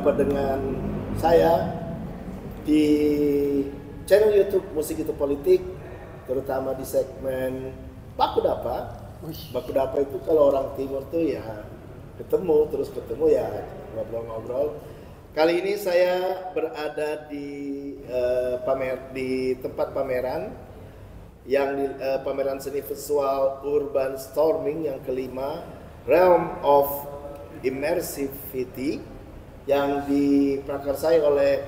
Berjumpa dengan saya di channel YouTube Musik Itu Politik, terutama di segmen Baku Dapa. Baku Dapa itu kalau orang timur tuh ya ketemu ya ngobrol-ngobrol. Kali ini saya berada di tempat pameran yang pameran seni visual Urban Storming yang kelima, Realm of Immersivity, yang diprakarsai oleh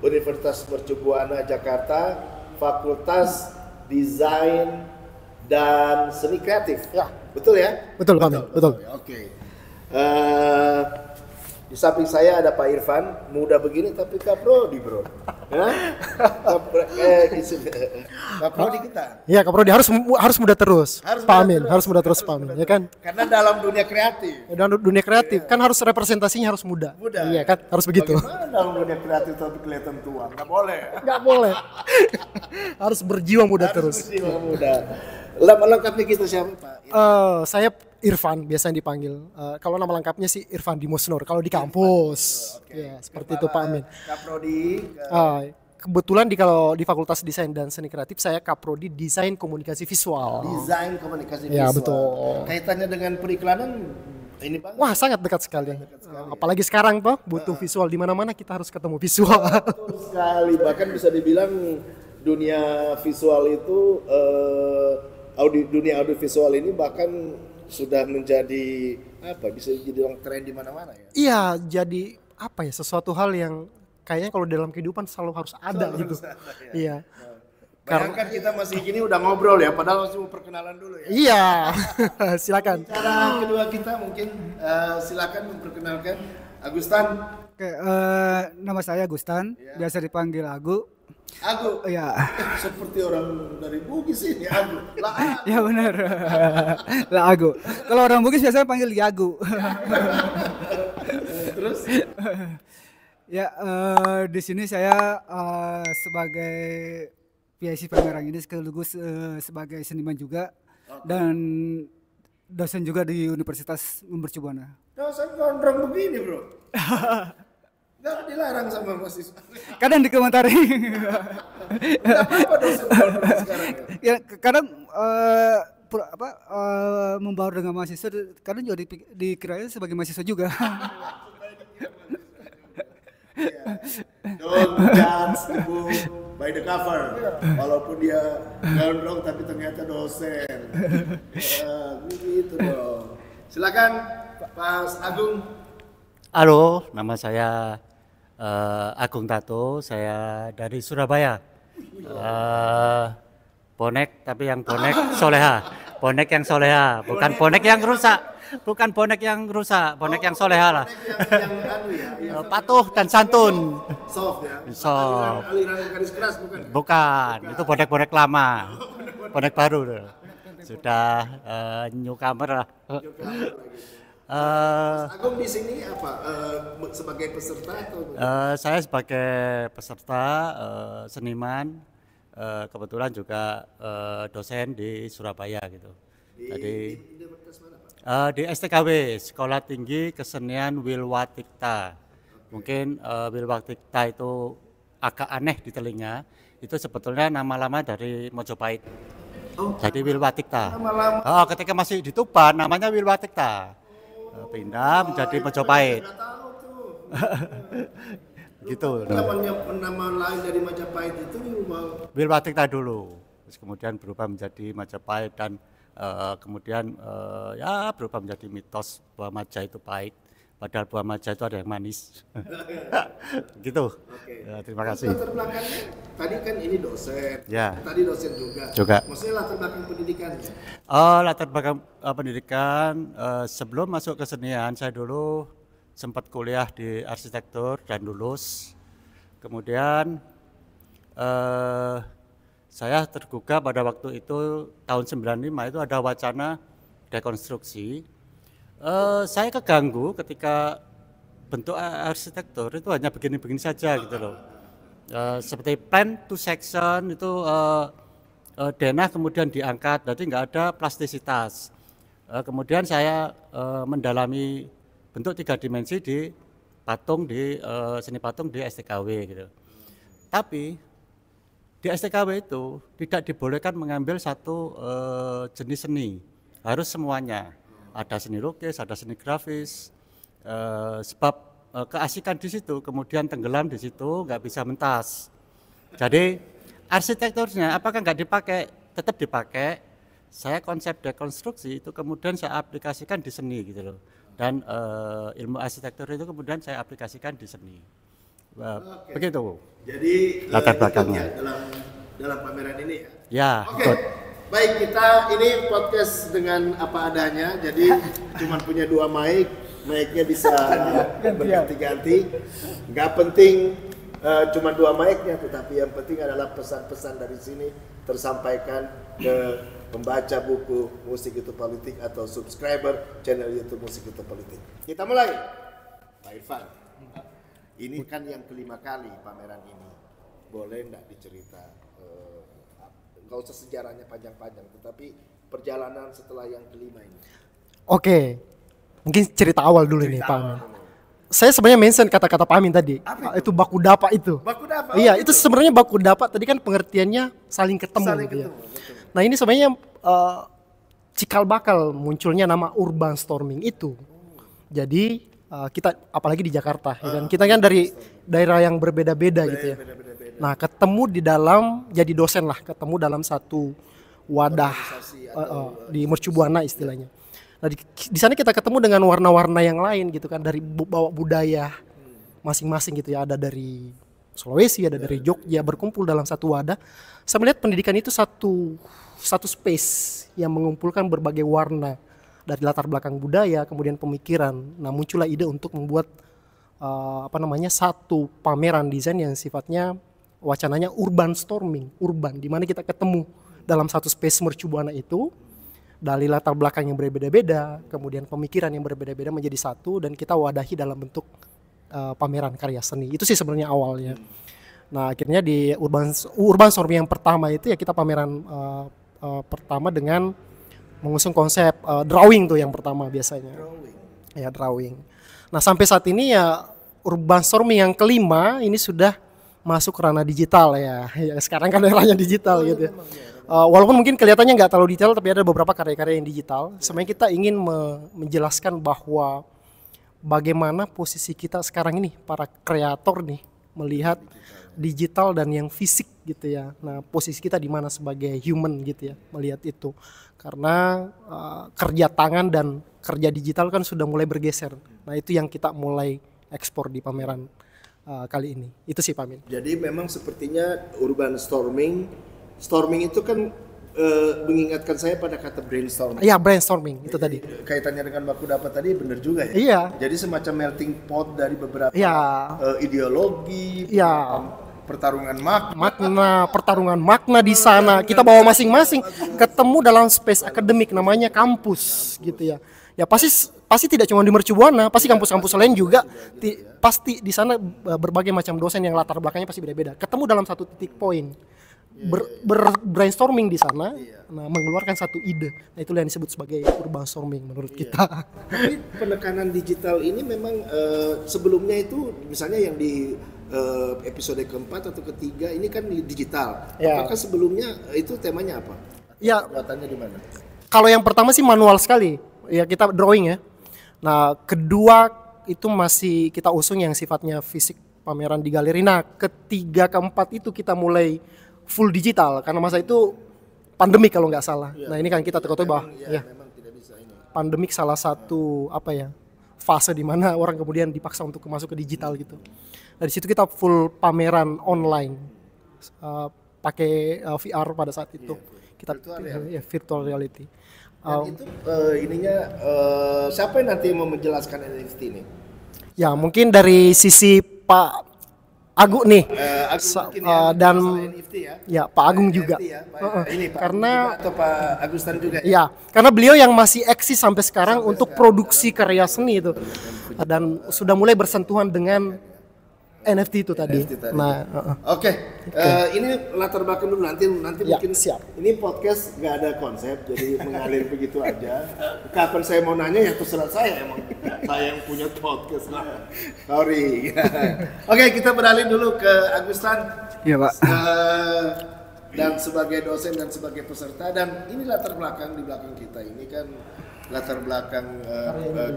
Universitas Mercubuana Jakarta, Fakultas Desain dan Seni Kreatif. Ya, betul ya? Betul, Pak Amin. Betul. Oke. Di samping saya ada Pak Irfan, muda begini tapi kaprodi, bro. Kaprodi kita. Iya, kaprodi harus muda terus. Pak Amin, harus muda terus, Pak Amin, ya kan? Karena dalam dunia kreatif. Dalam dunia kreatif kan harus representasinya harus muda. Iya kan, harus begitu. Bagaimana dalam dunia kreatif tapi kelihatan tua? Nggak boleh. Nggak boleh. Harus berjiwa muda terus. Berjiwa muda. Lengkapnya kita siapa, Pak? Saya Irfan biasanya dipanggil. Kalau nama lengkapnya sih Irfan Dimus Nur. Kalau di kampus, ya seperti itu Pak Amin. Kaprodi. Kebetulan kalau di Fakultas Desain dan Seni Kreatif saya Kaprodi Desain Komunikasi Visual. Desain Komunikasi Visual. Ya betul. Kaitannya dengan periklanan ini Pak? Wah sangat dekat sekali. Apalagi sekarang Pak butuh visual di mana-mana kita harus ketemu visual. Betul sekali. Bahkan bisa dibilang dunia visual itu dunia audiovisual ini bahkan sudah menjadi bisa jadi orang tren di mana-mana ya. Iya, jadi sesuatu hal yang kayaknya kalau dalam kehidupan selalu harus ada gitu. Iya. Bayangkan kita masih gini udah ngobrol ya, padahal masih mau perkenalan dulu ya. Iya. Silakan. Cara kedua kita mungkin silakan memperkenalkan Agustan. Oke, nama saya Agustan, biasa dipanggil Agu. Agu. Ya. Seperti orang dari Bugis ini, Agu. Lah. Ya benar. Lah Agu. Kalau orang Bugis biasanya panggil Yagu. Terus? Ya, di sini saya sebagai PIC pameran ini sekaligus sebagai seniman juga dan dosen juga di Universitas Mercubuana. Dosen gondrong begini, bro. Gak dilarang sama mahasiswa. Kadang dikomentari. Gak apa-apa dosen gondrong sekarang ya. Kadang membaur dengan mahasiswa, kadang juga dikiranya sebagai mahasiswa juga. Don't judge the book by the cover. Walaupun dia gondrong tapi ternyata dosen. Begitu dong. Silakan Pak Agung. Halo, nama saya Agung Tato, saya dari Surabaya. Bonek, tapi yang bonek soleha. Bonek yang soleha, bukan bonek yang rusak. Bukan bonek yang rusak, bonek yang soleha lah. Patuh dan santun. Soft ya? Soft. Aliran garis keras bukan? Bukan, itu bonek-bonek lama. Bonek baru. Sudah newcomer lah. Agung di sini sebagai peserta atau? Saya sebagai peserta seniman, kebetulan juga dosen di Surabaya gitu. Di STKW, Sekolah Tinggi Kesenian Wilwatikta. Mungkin Wilwatikta itu agak aneh di telinga. Itu sebetulnya nama lama dari Mojopahit. Jadi Wilwatikta. Ketika masih di Tuban namanya Wilwatikta. Pindah menjadi Majapahit. Gitu. Nama lain dari Majapahit itu Wilwatikta dulu. Terus kemudian berubah menjadi Majapahit dan kemudian berubah menjadi mitos bahwa Maja itu pahit. Padahal buah maja itu ada yang manis. Gitu. Ya, terima kasih. Latar belakangnya tadi kan ini dosen. Ya. Tadi dosen juga. Maksudnya latar belakang pendidikannya? Latar belakang pendidikan sebelum masuk ke kesenian saya dulu sempat kuliah di arsitektur dan lulus. Kemudian saya tergugah pada waktu itu tahun 95 itu ada wacana dekonstruksi. Saya keganggu ketika bentuk arsitektur itu hanya begini-begini saja gitu loh. Seperti plan to section itu denah kemudian diangkat, jadi nggak ada plastisitas. Kemudian saya mendalami bentuk 3 dimensi di patung di seni patung di STKW gitu. Tapi di STKW itu tidak dibolehkan mengambil satu jenis seni, harus semuanya. Ada seni lukis, ada seni grafis, sebab keasikan di situ, kemudian tenggelam di situ, nggak bisa mentas. Jadi arsitekturnya apakah nggak dipakai? Tetap dipakai. Saya konsep dekonstruksi itu kemudian saya aplikasikan di seni gitu loh. Dan ilmu arsitektur itu kemudian saya aplikasikan di seni. Begitu. Jadi latar belakangnya dalam pameran ini ya. Ya. Oke. Baik, kita ini podcast dengan apa adanya. Jadi cuman punya 2 mic, mic-nya bisa berganti-ganti. Nggak penting cuma 2 mic-nya, tetapi yang penting adalah pesan-pesan dari sini tersampaikan ke pembaca buku Musik Itu Politik atau subscriber channel YouTube Musik Itu Politik. Kita mulai. Pak Irfan. Ini kan yang kelima kali pameran ini. Boleh enggak dicerita, nggak usah sejarahnya panjang-panjang, tetapi perjalanan setelah yang kelima ini. Oke, mungkin cerita awal dulu nih Pak Amin. Saya sebenarnya mention kata-kata Pak Amin tadi. Itu baku dapa itu. Baku dapa? Iya, itu sebenarnya baku dapa tadi kan pengertiannya saling ketemu. Saling gitu ketemu, ya. betul. Nah ini sebenarnya cikal bakal munculnya nama urban storming itu. Jadi kita apalagi di Jakarta, ya kan? Kita kan dari daerah yang berbeda-beda gitu ya. Nah ketemu di dalam, jadi dosen lah, ketemu dalam satu wadah di Mercu Buana istilahnya. Nah di sana kita ketemu dengan warna-warna yang lain gitu kan, dari bawa budaya masing-masing gitu ya. Ada dari Sulawesi, ada dari Jogja, berkumpul dalam satu wadah. Saya melihat pendidikan itu satu space yang mengumpulkan berbagai warna dari latar belakang budaya, kemudian pemikiran. Nah muncullah ide untuk membuat satu pameran desain yang sifatnya wacananya urban storming, urban, di mana kita ketemu dalam satu space Mercu Buana itu dari latar belakang yang berbeda-beda, kemudian pemikiran yang berbeda-beda menjadi satu, dan kita wadahi dalam bentuk pameran karya seni. Itu sih sebenarnya awalnya. Nah akhirnya di urban storming yang pertama itu ya kita pameran pertama dengan mengusung konsep drawing tuh yang pertama biasanya. Ya drawing. Nah sampai saat ini ya urban storming yang kelima ini sudah masuk ke ranah digital ya. Sekarang kan eranya digital gitu ya. Walaupun mungkin kelihatannya nggak terlalu detail, tapi ada beberapa karya-karya yang digital. Sebenarnya kita ingin menjelaskan bahwa bagaimana posisi kita sekarang ini, para kreator nih, melihat digital dan yang fisik gitu ya. Nah posisi kita di mana sebagai human gitu ya, melihat itu. Karena kerja tangan dan kerja digital kan sudah mulai bergeser. Nah itu yang kita mulai ekspor di pameran kali ini. Itu sih Pak Amin. Jadi memang sepertinya urban storming itu kan mengingatkan saya pada kata brainstorming. Iya brainstorming itu tadi. Kaitannya dengan baku dapat tadi benar juga ya. Iya. Jadi semacam melting pot dari beberapa ideologi. Iya. Pertarungan makna di sana. Kita bawa masing-masing ketemu dalam space akademik namanya kampus gitu ya. Ya pasti tidak cuma di Mercu Buana, pasti kampus-kampus lain juga pasti di sana berbagai macam dosen yang latar belakangnya pasti beda-beda. Ketemu dalam satu titik poin. Brainstorming di sana, nah mengeluarkan satu ide. Nah itulah yang disebut sebagai urban storming menurut kita. Tapi penekanan digital ini memang sebelumnya itu misalnya yang di episode keempat atau ketiga ini kan digital. Ya. Apakah sebelumnya itu temanya apa? Ya. Buatannya di mana? Kalau yang pertama sih manual sekali, ya kita drawing ya. Nah kedua itu masih kita usung yang sifatnya fisik, pameran di galeri. Nah ketiga keempat itu kita mulai full digital karena masa itu pandemik kalau nggak salah. Ya, nah ini kan kita ketahui bahwa memang tidak bisa ini. Pandemik salah satu fase di mana orang kemudian dipaksa untuk masuk ke digital gitu. Nah di situ kita full pameran online pakai VR pada saat itu. Kita virtual reality. Dan itu siapa yang nanti mau menjelaskan NFT ini? Ya mungkin dari sisi Pak Agung nih, dan NFT ya Pak Agung juga. ya, ini Pak karena juga, atau Pak Agustan juga. Ya, karena beliau yang masih eksis sampai sekarang untuk produksi karya seni itu, dan sudah mulai bersentuhan dengan NFT itu tadi. Nah, Oke. Ini latar belakang dulu nanti ya, mungkin siap. Ini podcast nggak ada konsep, jadi mengalir begitu aja. Kapan saya mau nanya ya terserah saya emang. Saya yang punya podcast lah. Sorry. Oke, kita beralih dulu ke Agustan. Iya, Pak. Dan sebagai dosen dan sebagai peserta, dan ini latar belakang di belakang kita ini kan latar belakang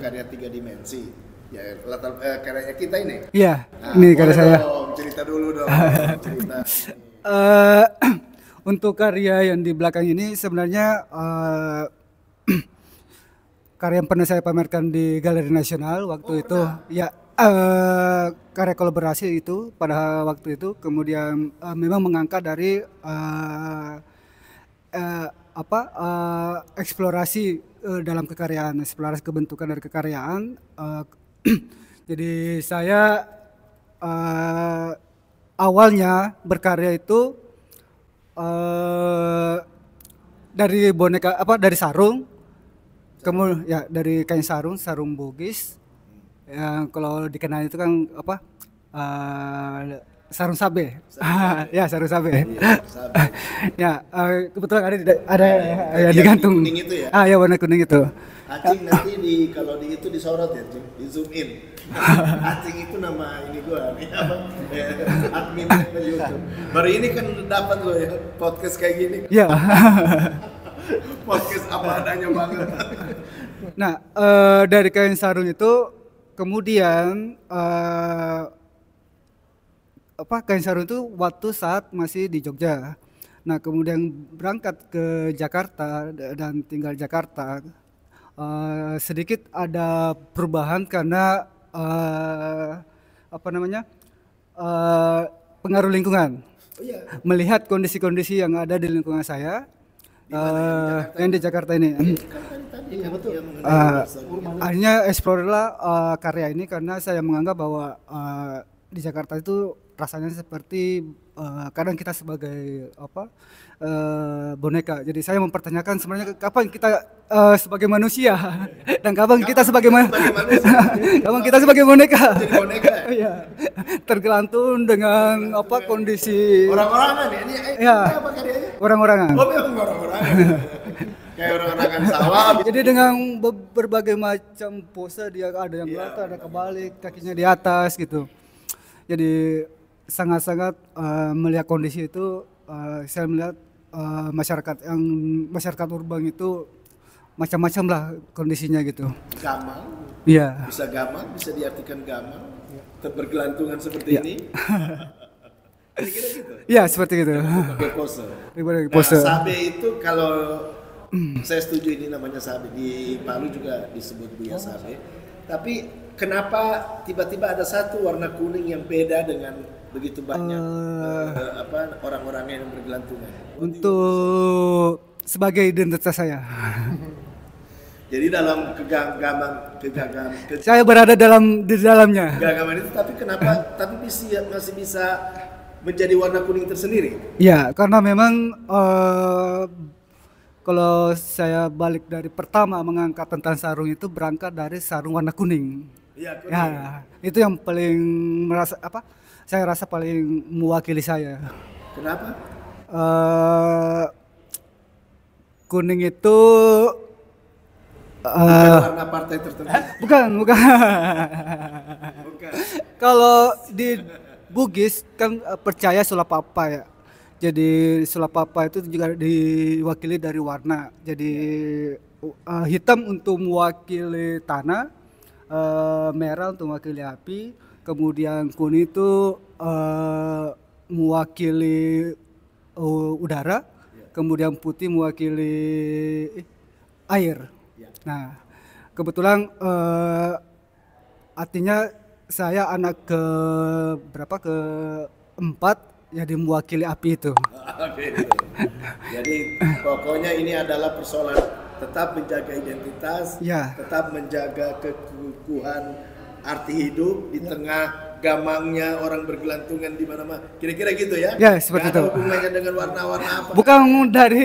karya 3 dimensi. Ya, latar karyanya kita ini. Iya, Nah, ini karya boleh saya. dong, cerita dulu dong. Cerita. Untuk karya yang di belakang ini sebenarnya karya yang pernah saya pamerkan di Galeri Nasional waktu itu. Ya, karya kolaborasi itu pada waktu itu, kemudian memang mengangkat dari eksplorasi dalam kekaryaan, eksplorasi kebentukan dari kekaryaan. Jadi saya awalnya berkarya itu dari boneka dari sarung, kemudian ya dari kain sarung Bugis. Yang kalau dikenal itu kan sarung sabe. Ya, sarung sabe. Iya, sabar. Ya, kebetulan ada yang digantung. Kuning itu ya? Ya, warna kuning itu. Acing nanti kalau itu disorot ya, Cing, di zoom in. Acing itu nama ini gua, nih apa? Admin YouTube. Baru ini kan dapat lo ya podcast kayak gini. Ya. Podcast apa adanya banget. Nah, dari kain sarung itu kemudian kain sarung itu waktu saat masih di Jogja. Nah, kemudian berangkat ke Jakarta dan tinggal di Jakarta. Sedikit ada perubahan karena pengaruh lingkungan. Oh iya. Melihat kondisi-kondisi yang ada di lingkungan saya, yang di Jakarta ini. Iya betul. Akhirnya explore lah karya ini karena saya menganggap bahwa di Jakarta itu rasanya seperti kadang kita sebagai boneka. Jadi saya mempertanyakan sebenarnya kapan kita sebagai manusia dan kapan kita sebagai kapan kita sebagai boneka. Jadi boneka. Iya. Tergelantung dengan kondisi Orang-orangan ya? Ini ya, apa karyanya? orang-orangan. Oh, memang orang-orangan. Kayak orang-orangan sawah. Jadi dengan berbagai macam pose, dia ada yang belakang, ada kebalik, kakinya di atas gitu. Jadi sangat-sangat melihat kondisi itu, saya melihat masyarakat urban itu macam-macam lah kondisinya gitu. Gamang. Iya. Bisa gamang, bisa diartikan gamang. Bergelantungan seperti Ya. ini. Kira-kira gitu. Iya, seperti itu. Pakai pose. Berbagai pose. Nah, sabe itu kalau saya setuju ini namanya sabe, di Palu juga disebut buya sabe. Tapi kenapa tiba-tiba ada satu warna kuning yang beda dengan begitu banyak orang-orangnya yang bergelantungan? Untuk sebagai identitas saya. Jadi dalam kegagaman Saya berada di dalamnya. itu, tapi kenapa masih bisa menjadi warna kuning tersendiri? Ya, karena memang kalau saya balik dari pertama mengangkat tentang sarung itu berangkat dari sarung warna kuning. Iya, kuning. Ya, itu yang paling saya rasa paling mewakili saya. Kenapa? Kuning itu Warna partai tertentu. bukan. Bukan. Kalau di Bugis kan percaya sulapapa ya. Jadi sulapapa itu juga diwakili dari warna. Jadi hitam untuk mewakili tanah, merah untuk mewakili api, kemudian kuning itu mewakili udara, kemudian putih mewakili air. Nah, kebetulan artinya saya anak keempat jadi mewakili api itu. Oke, gitu. Jadi pokoknya ini adalah persoalan tetap menjaga identitas, Ya. tetap menjaga kekukuhan arti hidup di tengah gamangnya orang bergelantungan di mana-mana. Kira-kira gitu ya? Ya, seperti Nggak ada itu. hubungannya dengan warna-warna apa? Bukan dari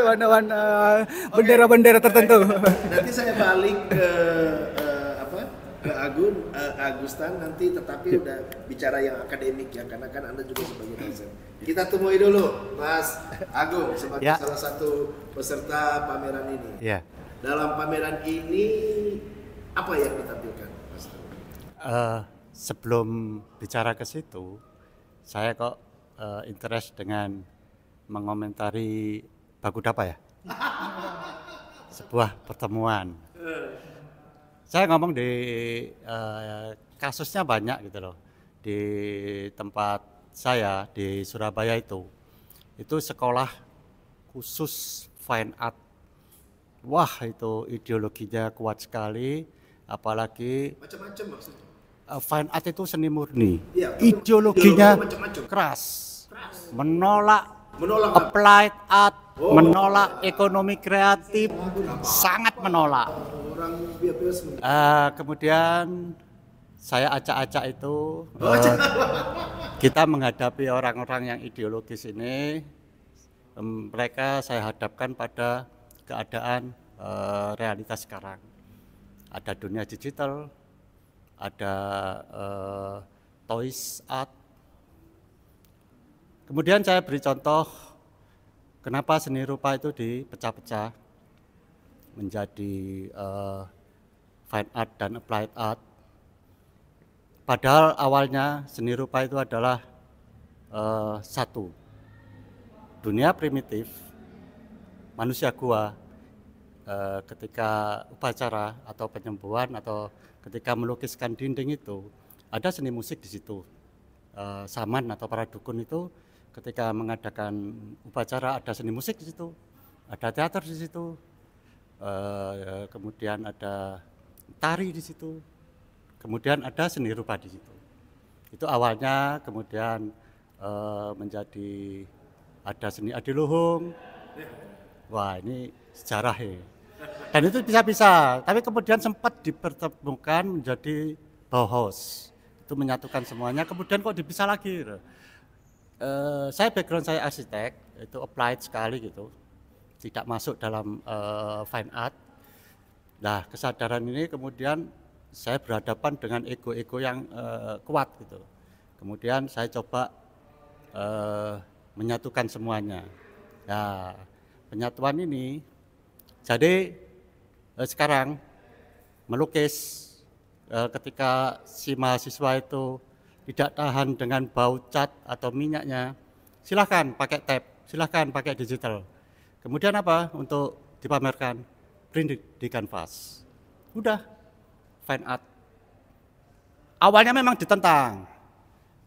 warna-warna bendera-bendera tertentu. Nanti saya balik ke Agustan nanti, tetapi udah bicara yang akademik ya, karena kan Anda juga sebagai dosen. Kita temui dulu Mas Agung sebagai Ya. salah satu peserta pameran ini. Ya. Dalam pameran ini Apa yang ditampilkan, Mas? Sebelum bicara ke situ, saya kok interest dengan mengomentari baku dapa ya. Sebuah pertemuan. Saya ngomong di kasusnya banyak gitu loh. Di tempat saya di Surabaya itu sekolah khusus fine art. Wah, itu ideologinya kuat sekali, apalagi Macam-macam maksudnya. fine art itu seni murni. Ya, Ideologinya macam-macam. keras. Menolak Menolak apa? applied art, menolak ekonomi kreatif, sangat menolak. Orang bias Kemudian saya acak-acak itu, kita menghadapi orang-orang yang ideologis ini, mereka saya hadapkan pada keadaan realitas sekarang. Ada dunia digital, ada toys art. Kemudian saya beri contoh kenapa seni rupa itu dipecah-pecah menjadi fine art dan applied art. Padahal awalnya seni rupa itu adalah satu, dunia primitif, manusia gua, ketika upacara atau penyembuhan atau ketika melukiskan dinding itu ada seni musik di situ. Saman atau para dukun itu ketika mengadakan upacara ada seni musik di situ, ada teater di situ, kemudian ada tari di situ, kemudian ada seni rupa di situ. Itu awalnya, kemudian menjadi ada seni adiluhung. Wah, ini sejarah ya. Dan itu bisa-bisa, tapi kemudian sempat dipertemukan menjadi Bauhaus. Itu menyatukan semuanya, kemudian kok dipisah lagi. Saya background saya arsitek, itu applied sekali gitu, tidak masuk dalam fine art. Nah, kesadaran ini kemudian saya berhadapan dengan ego-ego yang kuat gitu. Kemudian saya coba menyatukan semuanya. Nah, penyatuan ini, jadi sekarang melukis ketika si mahasiswa itu tidak tahan dengan bau cat atau minyaknya, silahkan pakai tab, silahkan pakai digital. Kemudian apa untuk dipamerkan? Print di kanvas. Udah, fine art. Awalnya memang ditentang,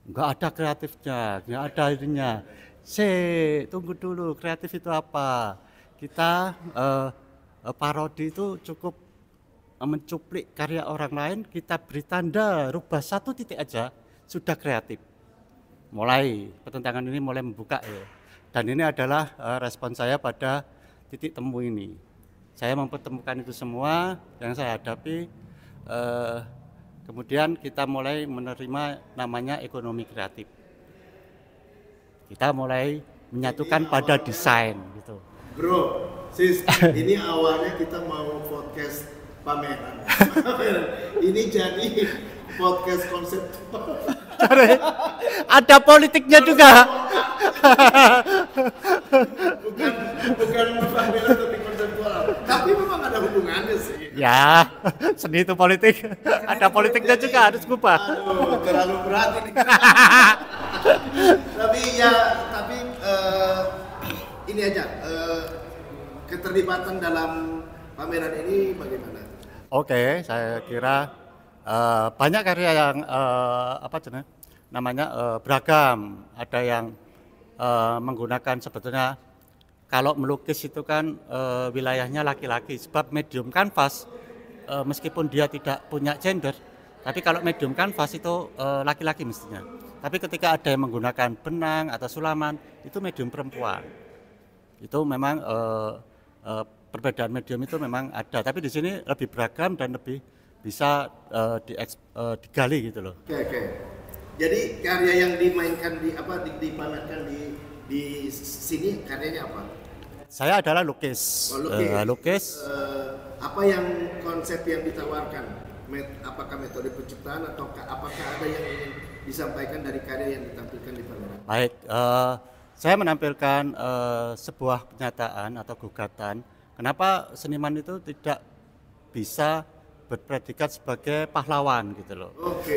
nggak ada kreatifnya, nggak ada ininya. Tunggu dulu, kreatif itu apa? Kita parodi itu cukup mencuplik karya orang lain, kita beri tanda, rubah satu titik aja, sudah kreatif. Mulai pertentangan ini mulai membuka ya. Dan ini adalah respon saya pada titik temu ini. Saya mempertemukan itu semua yang saya hadapi. Kemudian kita mulai menerima namanya ekonomi kreatif. Kita mulai menyatukan pada desain gitu. Bro, sis, ini awalnya kita mau podcast pameran. Ini jadi podcast konseptual. Ada politiknya juga. bukan pameran tapi konseptual. Tapi memang ada hubungannya sih. Ya, seni itu politik. Ada politiknya juga, harus gubah. Aduh, terlalu berat ini. tapi ini aja, keterlibatan dalam pameran ini bagaimana? Oke, saya kira banyak karya yang beragam. Ada yang menggunakan sebetulnya kalau melukis itu kan wilayahnya laki-laki, sebab medium kanvas meskipun dia tidak punya gender, tapi kalau medium kanvas itu laki-laki mestinya. Tapi ketika ada yang menggunakan benang atau sulaman, itu medium perempuan. Itu memang perbedaan medium itu memang ada, tapi di sini lebih beragam dan lebih bisa digali gitu loh. Oke. Jadi karya yang dimainkan dipamerkan di sini karyanya apa? Saya adalah lukis. Lukis. Apa yang konsep yang ditawarkan? Apakah metode penciptaan atau apakah ada yang ingin disampaikan dari karya yang ditampilkan di pameran? Baik, saya menampilkan sebuah pernyataan atau gugatan. Kenapa seniman itu tidak bisa berpredikat sebagai pahlawan gitu loh. Oke,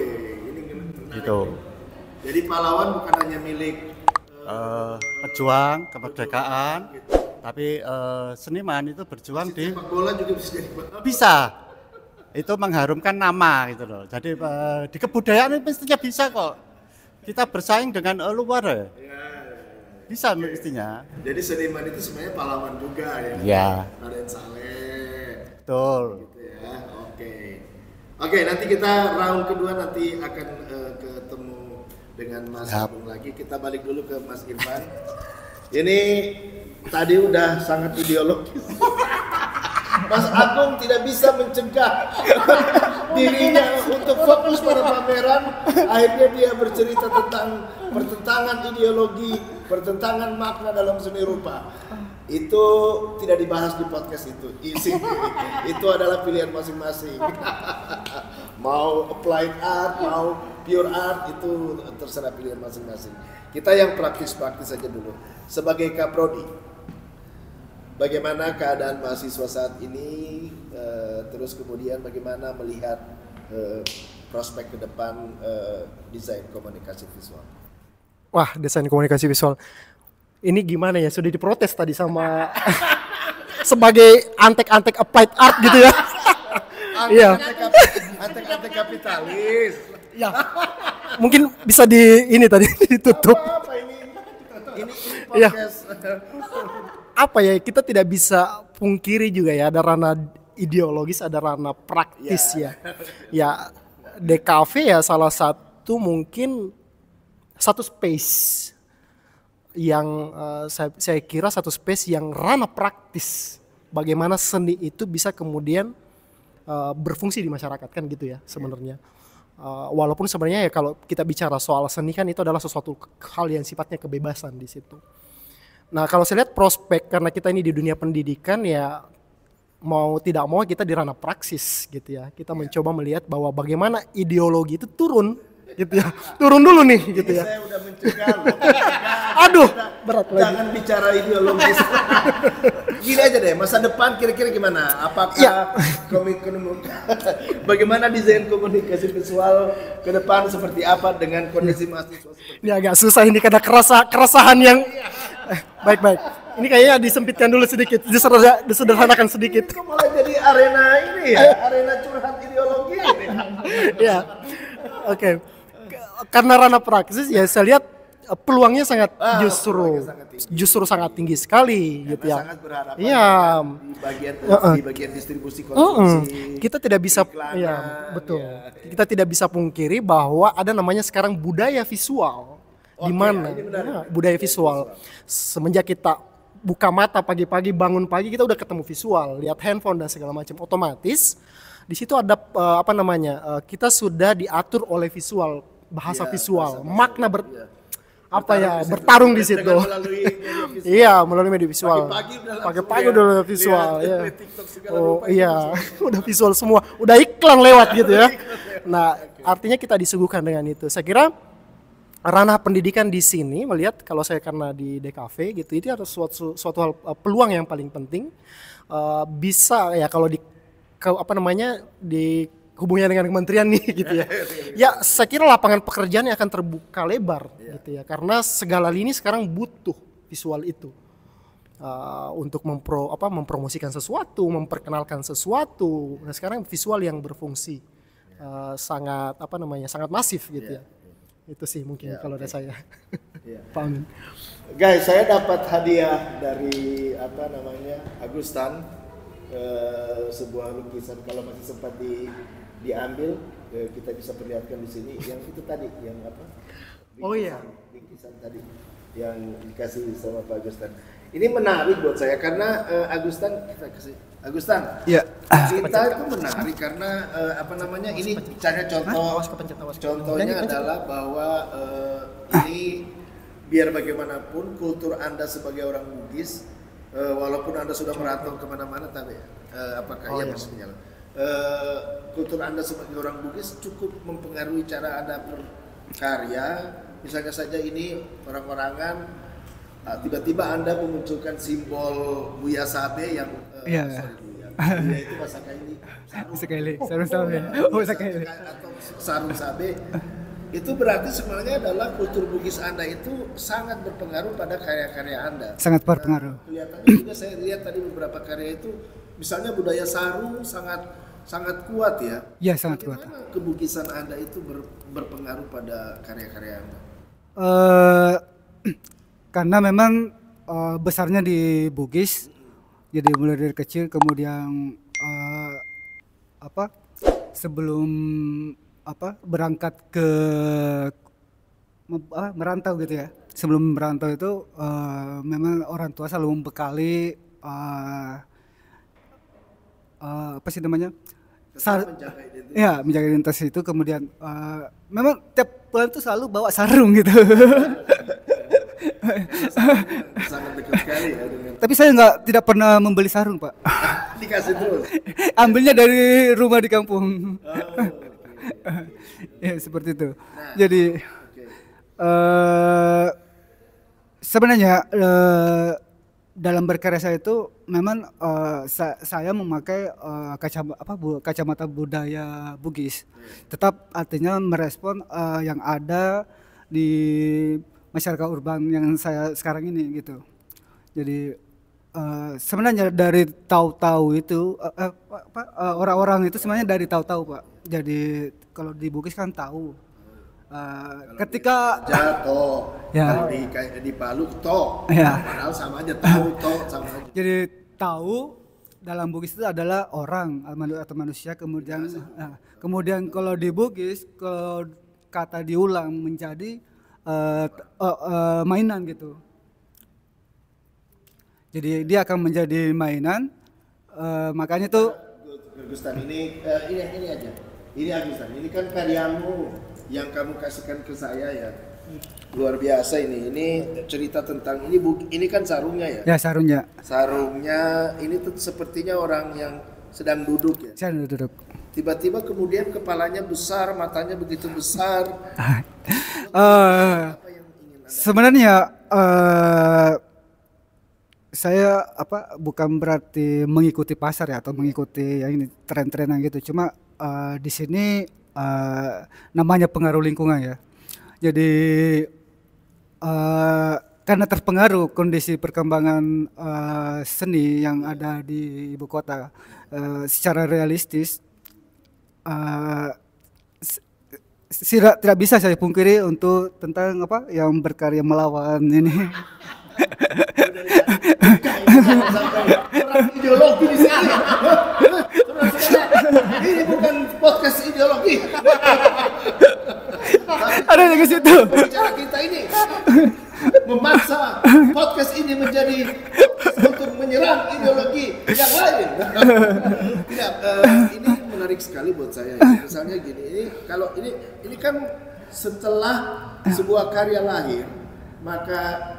ini menarik. Gitu. Jadi pahlawan bukan hanya milik Pejuang kemerdekaan, tapi seniman itu berjuang di sepak bola juga bisa jadi pahlawan. bisa. Itu mengharumkan nama gitu loh. Jadi di kebudayaan itu mestinya bisa kok. Kita bersaing dengan luar ya. Bisa mestinya. Jadi seniman itu sebenarnya pahlawan juga ya. Iya. Raden Saleh. Betul. Gitu ya. Oke. Oke, nanti kita round kedua nanti akan ketemu dengan Mas Agung lagi. Kita balik dulu ke Mas Irfan. Ini tadi udah sangat ideologis. Mas Agung tidak bisa mencegah dirinya untuk fokus pada pameran. Akhirnya dia bercerita tentang pertentangan ideologi, pertentangan makna dalam seni rupa. Itu tidak dibahas di podcast itu. Itu adalah pilihan masing-masing. Mau applied art, mau pure art, itu terserah pilihan masing-masing. Kita yang praktis-praktis saja dulu. Sebagai Kaprodi, bagaimana keadaan mahasiswa saat ini, terus kemudian bagaimana melihat prospek ke depan desain komunikasi visual? Wah, desain komunikasi visual. Ini gimana ya, sudah diprotes tadi sama sebagai antek-antek applied art gitu ya. Iya. Antek-antek kapitalis. Ya. Mungkin bisa ini tadi ditutup. Apa ini Iya. podcast. Apa ya, kita tidak bisa pungkiri juga ya, ada ranah ideologis, ada ranah praktis ya. Ya, DKV ya salah satu mungkin satu space yang saya kira satu space yang ranah praktis. Bagaimana seni itu bisa kemudian berfungsi di masyarakat kan gitu ya sebenarnya. Walaupun sebenarnya ya kalau kita bicara soal seni kan itu adalah sesuatu hal yang sifatnya kebebasan di situ. Nah kalau saya lihat prospek, karena kita ini di dunia pendidikan ya mau tidak mau kita di ranah praksis gitu ya. Kita mencoba melihat bahwa bagaimana ideologi itu turun gitu ya. Turun dulu nih gitu ya. Saya udah mencegah loh. Aduh, berat lagi. Jangan bicara ideologis. Gini aja deh, masa depan kira-kira gimana? Apakah bagaimana desain komunikasi visual ke depan seperti apa dengan kondisi mahasiswa seperti Ini agak susah ini karena keresahan yang baik-baik. Ini kayaknya disempitkan dulu sedikit, disederhanakan sedikit. itu? Malah jadi arena ini ya, arena curhat ideologi. Ya, oke. Karena ranah praksis ya saya lihat peluangnya sangat justru sangat tinggi sekali gitu ya. Sangat berharap Iya. di bagian distribusi konsumsi. Kita tidak bisa iklanan, ya betul. ya. Kita tidak bisa pungkiri bahwa ada namanya sekarang budaya visual. Di mana ini benar. budaya visual. Semenjak kita buka mata pagi-pagi, bangun pagi kita udah ketemu visual, lihat handphone dan segala macam, otomatis di situ ada kita sudah diatur oleh visual, bahasa visual, makna bertarung di situ. Melalui media visual. Iya, melalui media visual. Pagi-pagi udah visual, ya. Oh iya, udah visual semua, udah iklan lewat gitu ya. Nah, artinya kita disuguhkan dengan itu. Saya kira ranah pendidikan di sini melihat kalau saya karena di DKV gitu, itu ada suatu hal peluang yang paling penting. Bisa ya kalau di hubungannya dengan kementerian nih gitu ya. Ya saya kira lapangan pekerjaan yang akan terbuka lebar gitu ya, karena segala lini sekarang butuh visual itu untuk mempromosikan sesuatu, memperkenalkan sesuatu. Nah sekarang visual yang berfungsi sangat sangat masif gitu ya. Itu sih mungkin kalau dari saya. Pak Amin. Guys, saya dapat hadiah dari Agustan, sebuah lukisan, kalau masih sempat diambil kita bisa perlihatkan di sini yang itu tadi yang lukisan tadi yang dikasih sama Pak Agustan. Ini menarik buat saya karena Agustan Ya. kita itu menarik karena ini bicara contohnya adalah bahwa ini biar bagaimanapun kultur Anda sebagai orang Bugis, walaupun Anda sudah merantau kemana-mana, tapi maksudnya kultur Anda sebagai orang Bugis cukup mempengaruhi cara Anda berkarya. Misalnya saja ini orang-orangan, tiba-tiba Anda memunculkan simbol Buya Sabe yang Ya itu Masakaili. Sekali, sarung sabe. Oh, sekali. Atau sarung sabe. Itu berarti sebenarnya adalah kultur Bugis Anda itu sangat berpengaruh pada karya-karya Anda. Sangat berpengaruh. Kelihatannya juga saya lihat tadi beberapa karya itu, misalnya budaya sarung sangat kuat ya. Iya, sangat kuat. Bagaimana kebugisan Anda itu berpengaruh pada karya-karya Anda? Karena memang besarnya di Bugis, jadi mulai dari kecil, kemudian sebelum berangkat ke merantau gitu ya. Sebelum merantau itu memang orang tua selalu membekali Menjaga identitas. ya, menjaga identitas itu. Kemudian memang tiap bulan itu selalu bawa sarung gitu. Sangat dekat sekali ya dengan Tapi saya tidak pernah membeli sarung, Pak. dikasih terus. Ambilnya dari rumah di kampung. Oh, oke. Ya, seperti itu. Nah, Jadi oke. sebenarnya dalam berkarya saya itu memang saya memakai kacamata budaya Bugis. Tetap artinya merespon yang ada di masyarakat urban yang saya sekarang ini gitu. Jadi sebenarnya dari tahu-tahu itu orang-orang itu sebenarnya dari tahu-tahu, Pak. Jadi kalau di Bugis kan tahu. Ketika Jatuh, Ya. kalau di Palu toh, Ya. padahal sama aja tahu toh sama aja. jadi tahu dalam Bugis itu adalah orang atau manusia, kemudian kalau di Bugis kalau kata diulang menjadi mainan gitu. Jadi dia akan menjadi mainan, makanya tuh Agustan ini aja. Ini Agustan, ini kan karyamu yang kamu kasihkan ke saya ya. Luar biasa ini. Ini cerita tentang ini kan sarungnya ya. ya sarungnya. Sarungnya ini tuh sepertinya orang yang sedang duduk ya. Saya duduk. Tiba-tiba kemudian kepalanya besar, matanya begitu besar. Apa yang ingin Anda? Sebenarnya saya bukan berarti mengikuti pasar ya atau mengikuti yang ini tren-trenan gitu. Cuma di sini namanya pengaruh lingkungan ya. Jadi karena terpengaruh kondisi perkembangan seni yang ada di ibu kota, secara realistis tidak bisa saya pungkiri untuk tentang yang berkarya melawan ini. Perang ideologi di sini. Ini bukan podcast ideologi. Ada yang ke situ. Bicara kita ini memaksa podcast ini menjadi podcast untuk menyerang ideologi yang lain. Tidak, ini menarik sekali buat saya. Misalnya gini, ini kan setelah sebuah karya lahir, maka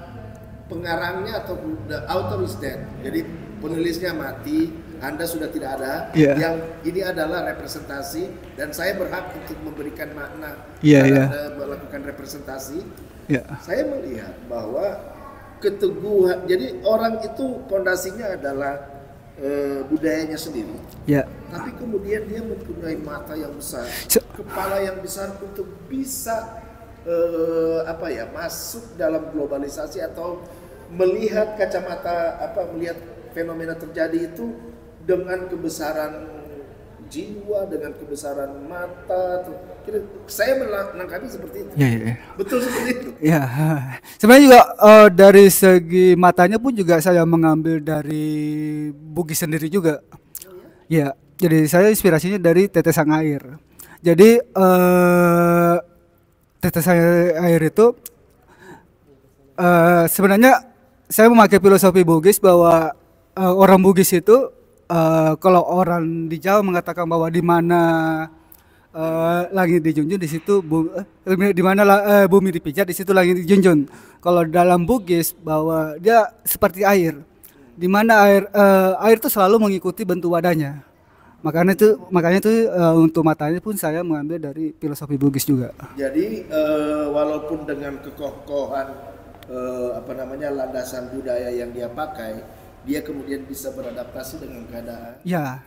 pengarangnya atau the author is dead. Jadi penulisnya mati, Anda sudah tidak ada. Yeah. Yang ini adalah representasi dan saya berhak untuk memberikan makna Yeah. melakukan representasi. Ya. Saya melihat bahwa keteguhan, jadi orang itu pondasinya adalah budayanya sendiri. Ya. Tapi kemudian dia mempunyai mata yang besar, kepala yang besar untuk bisa masuk dalam globalisasi atau melihat melihat fenomena terjadi itu dengan kebesaran jiwa, dengan kebesaran mata. Saya menangkapi seperti itu. Ya. Betul seperti itu. Ya, sebenarnya juga dari segi matanya pun juga saya mengambil dari Bugis sendiri juga. Ya, jadi saya inspirasinya dari tetesan air. Jadi tetesan air itu sebenarnya saya memakai filosofi Bugis bahwa orang Bugis itu kalau orang di Jawa mengatakan bahwa di mana langit dijunjung di situ di mana bumi dipijat di situ langit dijunjung. Kalau dalam Bugis bahwa dia seperti air, di mana air itu selalu mengikuti bentuk wadahnya. Makanya itu untuk matanya pun saya mengambil dari filosofi Bugis juga. Jadi walaupun dengan kekokohan landasan budaya yang dia pakai, dia kemudian bisa beradaptasi dengan keadaan. Ya,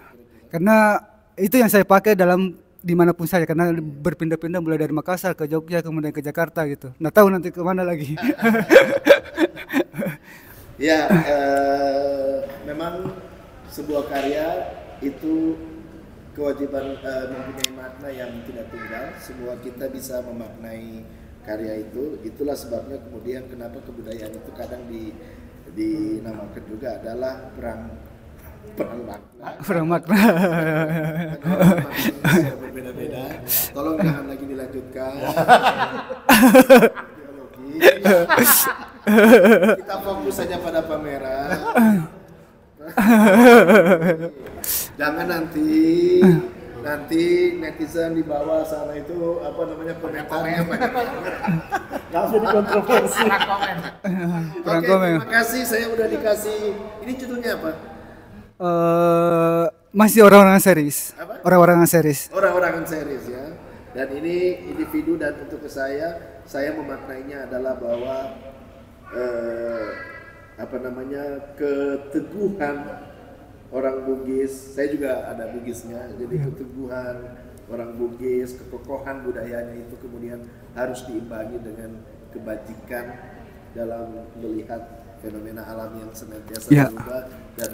karena itu yang saya pakai dalam dimanapun saya, karena berpindah-pindah mulai dari Makassar ke Jogja kemudian ke Jakarta gitu. Nggak tahu nanti kemana lagi. Ya, memang sebuah karya itu kewajiban mempunyai makna yang tidak tunggal. Semua kita bisa memaknai karya itu. Itulah sebabnya kemudian kenapa kebudayaan itu kadang dinamakan juga adalah perang makna. Perang makna. Berbeda-beda. Tolong jangan lagi dilanjutkan. Kita fokus saja pada pameran. Jangan nanti netizen di bawah sana itu apa namanya komentarnya banyak banget. Langsung dikontroversi. Oke, terima kasih. Saya udah dikasih. Ini judulnya apa? Masih orang-orang series. Apa? Orang-orang series. Orang-orang series ya. Dan ini individu dan untuk saya memaknainya adalah bahwa keteguhan orang Bugis. Saya juga ada Bugisnya. Jadi keteguhan orang Bugis, kekokohan budayanya itu kemudian harus diimbangi dengan kebajikan dalam melihat fenomena alam yang senantiasa berubah dan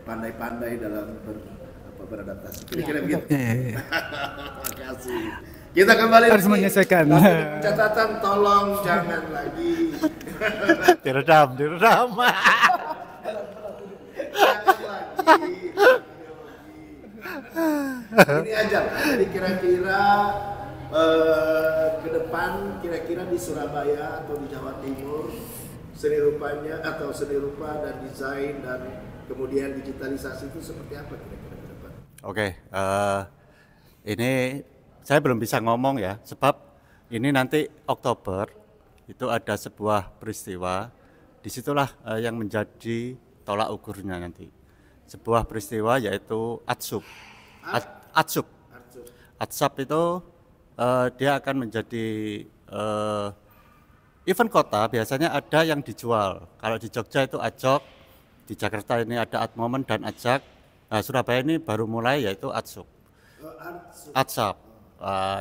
pandai-pandai dalam beradaptasi. Kira-kira begitu. Terima kasih. Kita kembali Harus menyesuaikan. Catatan tolong jangan lagi. Diredam. Jangan lagi. Ini aja. Jadi kira-kira ke depan kira-kira di Surabaya atau di Jawa Timur seni rupanya atau seni rupa dan desain dan kemudian digitalisasi itu seperti apa kira-kira ke depan? Oke, ini saya belum bisa ngomong ya, sebab ini nanti Oktober itu ada sebuah peristiwa, disitulah yang menjadi tolak ukurnya nanti. Sebuah peristiwa yaitu Atsub. Atsub itu dia akan menjadi event kota, biasanya ada yang dijual. Kalau di Jogja itu Ajok, di Jakarta ini ada Atmomen dan Ajak. Nah, Surabaya ini baru mulai yaitu Atsub. Atsub.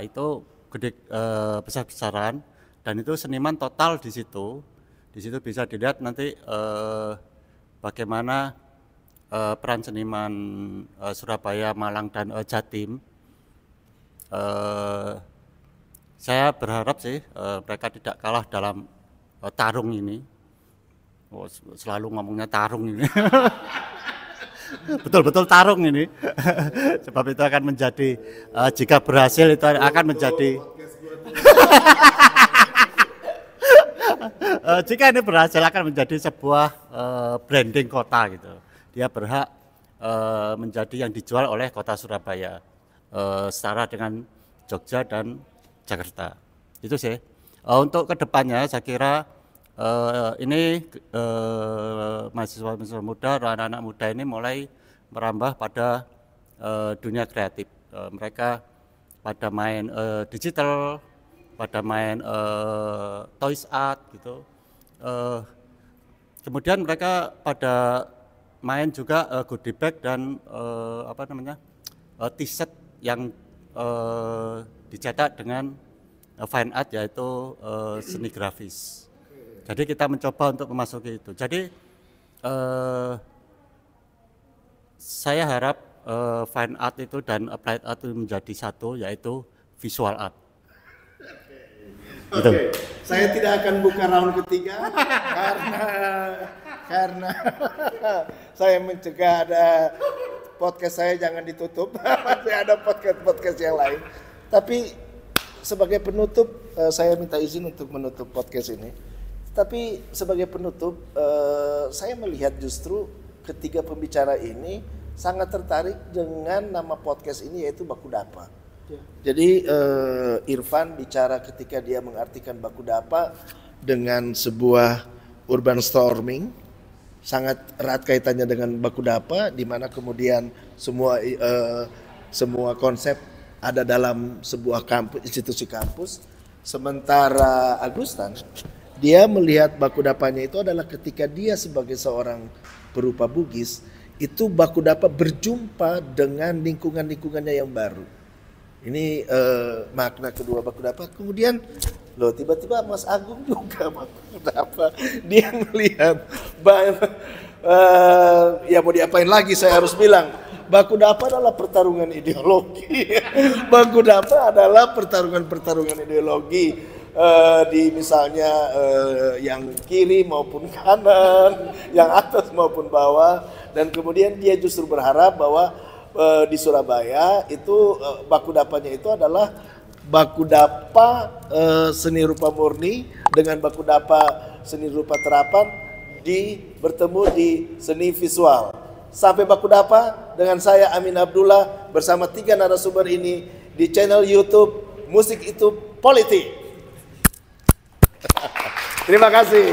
Itu gede, besar-besaran dan itu seniman total di situ. Di situ bisa dilihat nanti bagaimana peran seniman Surabaya, Malang dan Jatim. Saya berharap sih mereka tidak kalah dalam tarung ini. Selalu ngomongnya tarung ini. Betul-betul tarung ini. Sebab itu akan menjadi jika berhasil itu akan menjadi jika ini berhasil akan menjadi sebuah branding kota gitu. Dia berhak menjadi yang dijual oleh kota Surabaya setara dengan Jogja dan Jakarta. Itu sih. Untuk kedepannya saya kira ini mahasiswa muda, anak-anak muda ini mulai merambah pada dunia kreatif. Mereka pada main digital, pada main toys art gitu. Kemudian mereka pada main juga goodie bag dan t-shirt yang dicetak dengan fine art yaitu seni grafis. Jadi kita mencoba untuk memasuki itu. Jadi saya harap fine art itu dan applied art itu menjadi satu, yaitu visual art. Oke, saya tidak akan buka round ketiga karena saya mencegah ada podcast saya jangan ditutup. Masih ada podcast yang lain. Tapi sebagai penutup, saya minta izin untuk menutup podcast ini. Tapi sebagai penutup, saya melihat justru ketiga pembicara ini sangat tertarik dengan nama podcast ini yaitu Bakudapa. Ya. Jadi Irfan bicara ketika dia mengartikan Bakudapa dengan sebuah urban storming, sangat erat kaitannya dengan Bakudapa, di mana kemudian semua konsep ada dalam sebuah kampus, institusi kampus. Sementara Agustan dia melihat Bakudapanya itu adalah ketika dia sebagai seorang perupa Bugis itu Bakudapa berjumpa dengan lingkungan-lingkungannya yang baru. Ini makna kedua Bakudapa. Kemudian loh tiba-tiba Mas Agung juga Bakudapa, dia melihat ya mau diapain lagi, saya harus bilang Bakudapa adalah pertarungan ideologi. Bakudapa adalah pertarungan ideologi. Di misalnya yang kiri maupun kanan, yang atas maupun bawah, dan kemudian dia justru berharap bahwa di Surabaya itu Bakudapanya itu adalah Bakudapa seni rupa murni dengan Bakudapa seni rupa terapan bertemu di seni visual. Sampai Bakudapa dengan saya Amin Abdullah bersama 3 narasumber ini di channel YouTube Musik Itu Politik. Terima kasih.